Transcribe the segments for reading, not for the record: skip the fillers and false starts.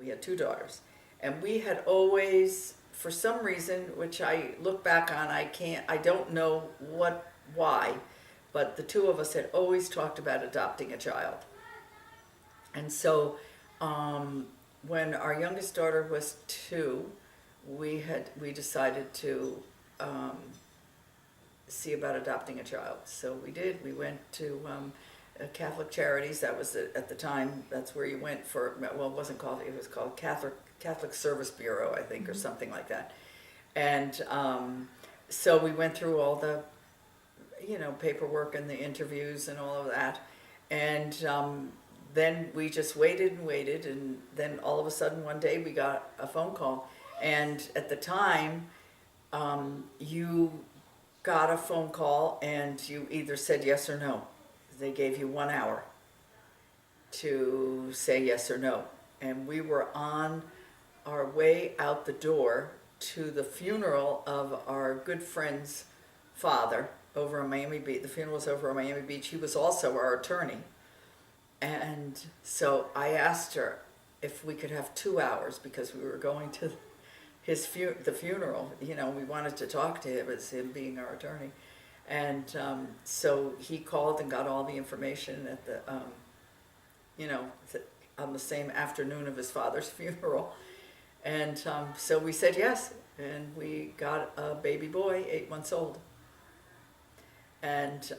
We had two daughters. And we had always, for some reason, which I look back on, I don't know why, but the two of us had always talked about adopting a child. And so, when our youngest daughter was 2, we decided to see about adopting a child. So we did. We went to Catholic Charities. That was at the time. That's where you went for. Well, it wasn't called. It was called Catholic Service Bureau, I think, or something like that. And so we went through all the, paperwork and the interviews and all of that, and then we just waited and waited, and then all of a sudden one day we got a phone call, and at the time, you got a phone call and you either said yes or no. They gave you 1 hour to say yes or no, and we were on our way out the door to the funeral of our good friend's father over in Miami Beach. The funeral was over in Miami Beach. He was also our attorney. And so I asked her if we could have 2 hours because we were going to the funeral. We wanted to talk to him as him being our attorney. And so he called and got all the information at the, on the same afternoon of his father's funeral. And so we said yes, and we got a baby boy, 8 months old. And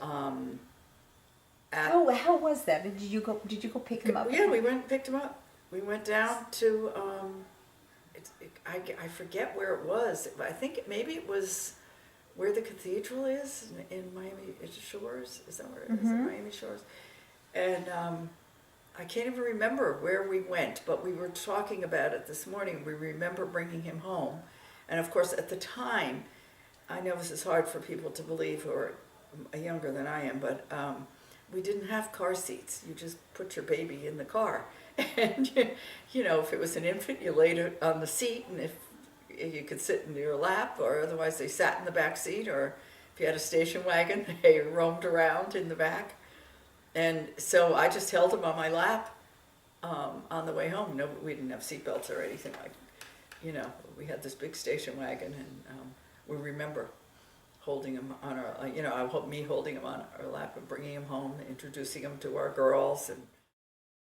how was that? Did you go pick him up? Yeah, we went and picked him up. We went down to I forget where it was. I think maybe it was where the cathedral is in Miami Shores. Is that where it is? In Miami Shores. And I can't even remember where we went, but we were talking about it this morning. We remember bringing him home. And of course, at the time, I know this is hard for people to believe who are younger than I am, but we didn't have car seats. You just put your baby in the car. And, if it was an infant, you laid it on the seat, and if you could sit in your lap, or otherwise they sat in the back seat, or if you had a station wagon, they roamed around in the back. And so I just held him on my lap on the way home. No, we didn't have seatbelts or anything we had this big station wagon, and we remember holding him on our, me holding him on our lap and bringing him home, introducing him to our girls, and